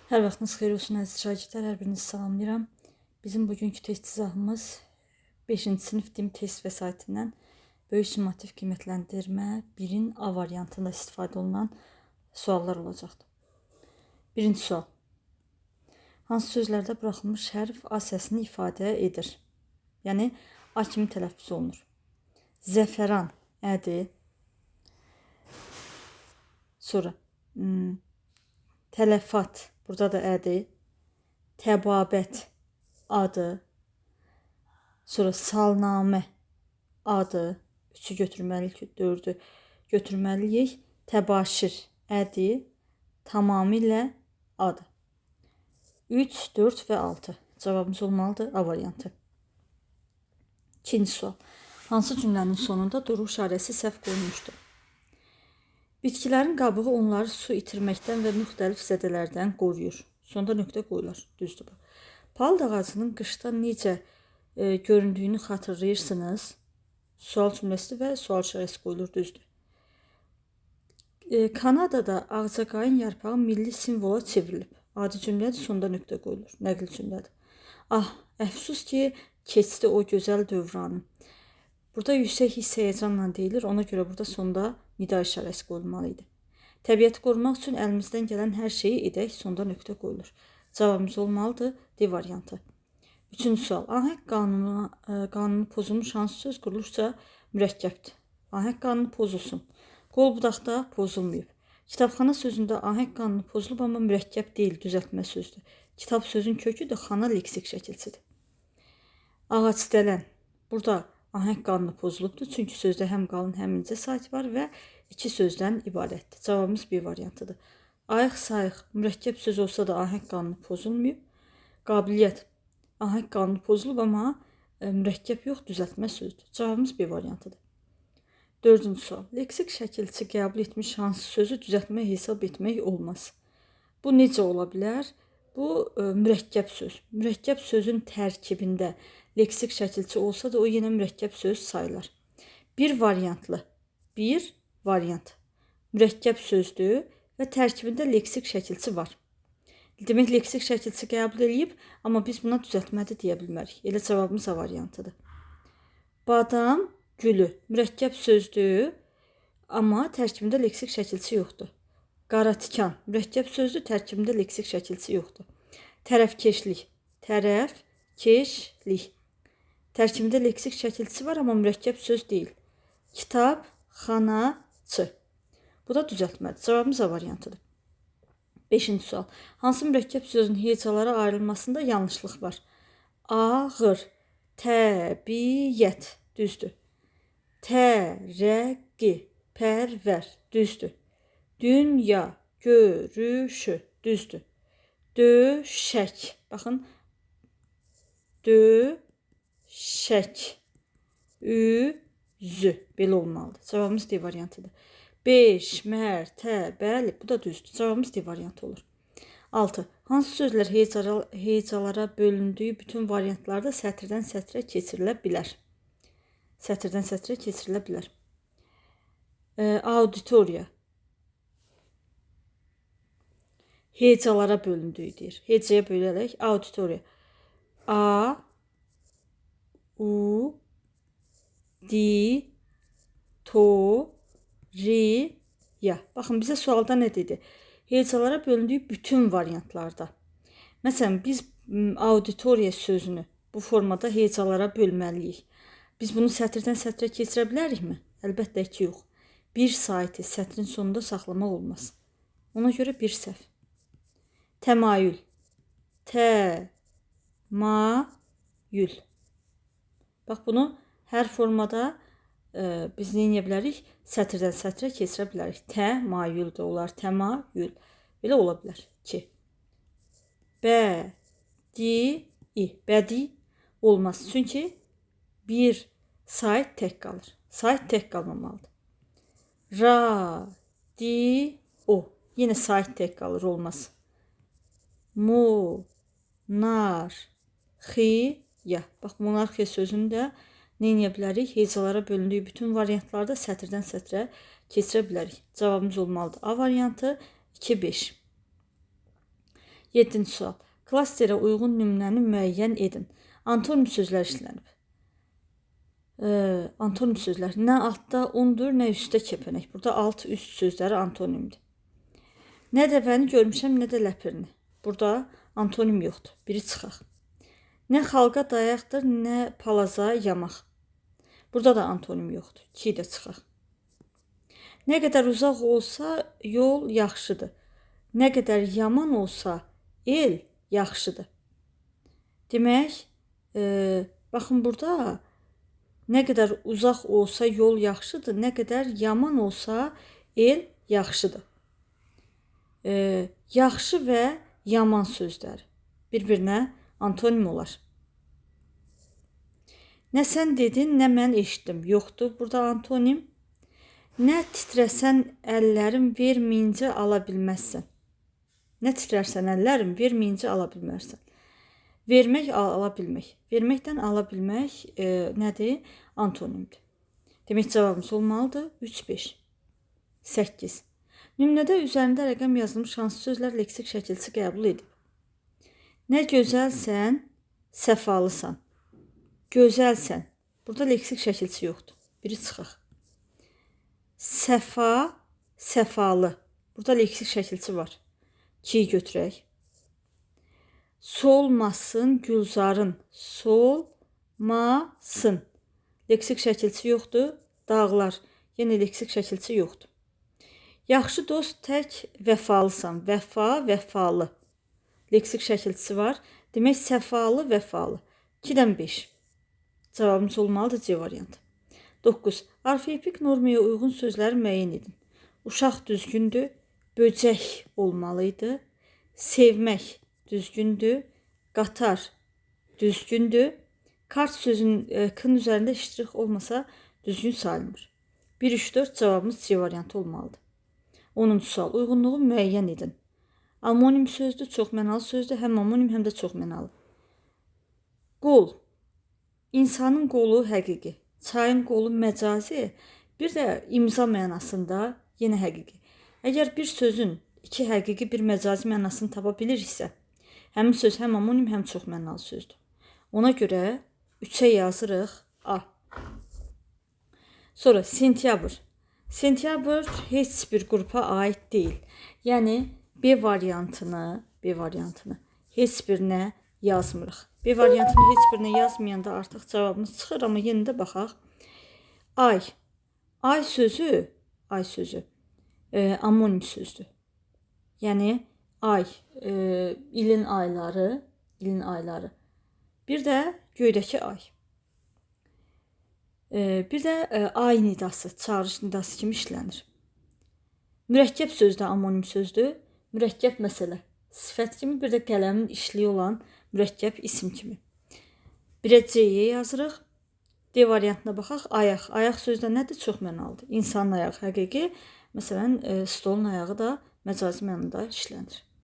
Hər vaxtınız xeyir olsun əziz şagirdlər, hər birinizi salamlayıram. Bizim bugünkü test izahımız 5-ci sinif din test vəsaitindən böyük summativ qiymətləndirmə 1-in A variantında istifadə olunan suallar olacaqdır. Birinci sual. Hansı sözlərdə buraxılmış hərf A səsini ifadə edir? Yəni A kimi tələffüz olunur. Zəfəran ədir. Sonra tələfat burada da ədir. Təbabət adı. Sonra salnamə adı. 3-ü götürməliyik, 4-ü götürməliyik. Təbaşir ədir. Tamamilə adı. 3, 4 və 6. Cavabımız olmalıdır A variantı. İkinci sual. Hansı cümlənin sonunda duru işarəsi səhv qoyulmuşdur? Bitkilərin qabığı onları su itirməkdən və müxtəlif zədələrdən qoruyur. Sonda nöqtə qoyulur. Düzdür bu. Palıd ağacının qışda necə göründüyünü xatırlayırsınız? Sual cümləsi və sual işarəsi qoyulur. Düzdür. Kanadada ağcaqayın yarpağı milli simvola çevrilib. Adi cümlədir, sonda nöqtə qoyulur. Nəqli cümlədir. Ah, əfsus ki, keçdi o gözəl dövranı. Burada yüksək hiss həyəcanla deyilir, ona görə burada sonda nida işarəsi qoyulmalı idi. Təbiəti qorumaq üçün əlimizdən gələn hər şeyi edək, sonda nöqtə qoyulur. Cavabımız olmalıdır D variantı. Üçüncü sual. Ahəng qanunu pozulmuş hansı söz quruluşca mürəkkəbdir? Ahəng qanunu pozulsun. Qol budaqda pozulmayıb. Kitabxana sözündə ahəng qanunu pozulub, amma mürəkkəb deyil, düzəltmə sözdür. Kitab sözün köküdür, xana leksik şəkilçidir. Ağac dələn. Burada ahəng qanunu pozulubdur, çünki sözdə həm qalın, həm incə sait var və iki sözdən ibarətdir. Cavabımız B variantıdır. Ayıq, sayıq, mürəkkəb söz olsa da ahəng qanunu pozulmayıb. Qabiliyyət, ahəng qanunu pozulub, amma mürəkkəb yox, düzəltmə sözdür. Cavabımız B variantıdır. Dördüncü sual. Leksik şəkilçi qəbul etmiş hansı sözü düzəltmə hesab etmək olmaz? Bu necə ola bilər? Bu mürəkkəb söz. Mürəkkəb sözün tərkibində leksik şəkilçi olsa da o yenə mürəkkəb söz sayılır. Bir variantlı. Bir variant. Mürəkkəb sözdür və tərkibində leksik şəkilçi var. Demək, leksik şəkilçi qəbul edib, amma biz buna düzəltmədi deyə bilmərik. Elə cavabımız A variantıdır. Badam gülü. Mürəkkəb sözdür, amma tərkibində leksik şəkilçi yoxdur. Qaratikan. Mürəkkəb sözdür, tərkibində leksik şəkilçi yoxdur. Tərəfkeşlik. Tərəfkeşlik. Tərkibində leksik şəkilçi var, amma mürəkkəb söz deyil. Kitabxanaçı. Bu da düzəltmədir. Cavabımız A variantıdır. 5-ci sual. Hansı mürəkkəb sözün hecalara ayrılmasında yanlışlıq var? Ağır. Təbiət. Düzdür. Tərəqqi. Pərvər. Düzdür. Dünya görüşü. Düzdür. Döşək. Baxın. Döşək. Üzü. Belə olmalıdır. Cavabımız D variantıdır. 5 mərtəbəli. Bu da düzdür. Cavabımız D variantı olur. 6. Hansı sözlər hecalara bölündüyü bütün variantlarda sətirdən sətrə keçirilə bilər? Sətirdən sətrə keçirilə bilər. Auditoriya. Hecalara bölündüyü deyir. Hecaya bölərək auditoriya. A, U, Di, To, Ri, Ya. Baxın, bizə sualda nə dedi? Hecalara bölündüyü bütün variantlarda. Məsələn, biz auditoriya sözünü bu formada hecalara bölməliyik. Biz bunu sətirdən sətrə keçirə bilərikmi? Əlbəttə ki, yox. Bir saiti sətrin sonunda saxlamaq olmaz. Ona görə bir səhv. Təmayül. Təmayül. Bax, bunu hər formada biz nə edə bilərik? Sətirdən sətrə keçirə bilərik. Təmayül də olar. Təmayül. Belə ola bilər ki. Bədii. Bədii olmaz. Çünki bir sait tək qalır. Sait tək qalmamalıdır. Radio. Yenə sait tək qalır. Olmaz. Monarxiya. Bax, monarxiya sözünü də nə edə bilərik? Hecalara bölündüyü bütün variantlarda sətirdən sətrə keçirə bilərik. Cavabımız olmalıdır. A variantı 2-5. 7-ci sual. Klasterə uyğun nümunəni müəyyən edin. Antonim sözlər işlənib. Antonim sözlər. Nə altda undur, nə üstdə kəpənək. Burada alt, üst sözləri antonimdir. Nə dəvəni görmüşəm, nə də ləpirini. Burada antonim yoxdur. Biri çıxaq. Nə xalqa dayaqdır, nə palaza yamaq. Burada da antonim yoxdur. 2 də çıxaq. Nə qədər uzaq olsa yol yaxşıdır. Nə qədər yaman olsa el yaxşıdır. Demək, baxın burada nə qədər uzaq olsa yol yaxşıdır, nə qədər yaman olsa el yaxşıdır. Yaxşı və yaman sözləri bir-birinə antonim olar. Nə sən dedin, nə mən eşitdim. Yoxdur, burada antonim. Nə titrəsən əllərim verməyincə ala bilməzsən. Nə titrərsən əllərim verməyincə ala bilmərsən. Vermək, ala bilmək. Verməkdən ala bilmək nədir? Antonimdir. Demək cavabımız olmalıdır 3, 5. 8. Nümunədə üzərində rəqəm yazılmış hansı sözlər leksik şəkilçi qəbul edib? Nə gözəlsən, səfalısan. Gözəlsən. Burada leksik şəkilçi yoxdur. Biri çıxaq. Səfa, səfalı. Burada leksik şəkilçi var. 2-yi götürək. Solmasın gülzarın. Solmasın. Leksik şəkilçi yoxdur. Dağlar. Yenə leksik şəkilçi yoxdur. Yaxşı dost tək vəfalısan. Vəfa, vəfalı. Leksik şəkilçisi var. Demək səfalı, vəfalı. 2-dən 5. Cavabımız olmalıdır C variantı. 9. Orfoepik normaya uyğun sözləri müəyyən edin. Uşaq düzgündür. Böcək olmalıydı. Sevmək düzgündür. Qatar düzgündür. Kart sözün kın üzərində iştirak olmasa düzgün sayılmır. 1, 3, 4 cavabımız C variantı olmalıdır. 10-cu sual. Uyğunluğu müəyyən edin. Amonim sözdür, çoxmənalı sözdür. Həm amonim, həm də çoxmənalı. Qol. İnsanın qolu həqiqi. Çayın qolu məcazi. Bir də imza mənasında yenə həqiqi. Əgər bir sözün 2 həqiqi, bir məcazi mənasını tapa biliriksə, həmin söz həm amonim, həm çoxmənalı sözdür. Ona görə 3-ə yazırıq A. Sonra sentyabr. Sentyabr heç bir qrupa aid deyil. Yəni B variantını heç birinə yazmırıq. B variantını heç birinə yazmayanda artıq cavabımız çıxır, amma yenə də baxaq. Ay. Ay sözü amonim sözdür. Yəni ay, ilin ayları. Bir də göydəki ay. Bir də ay nidası, çağırış nidası kimi işlənir. Mürəkkəb söz də amonim sözdür. Mürəkkəb məsələ, sifət kimi, bir də qələmin işliyi olan mürəkkəb isim kimi. 1-ə C-yə yazırıq. D variantına baxaq. Ayaq. Ayaq sözdə nədir? Çoxmənalıdır. İnsanın ayağı həqiqi. Məsələn, stolun ayağı da məcazi mənada işlənir.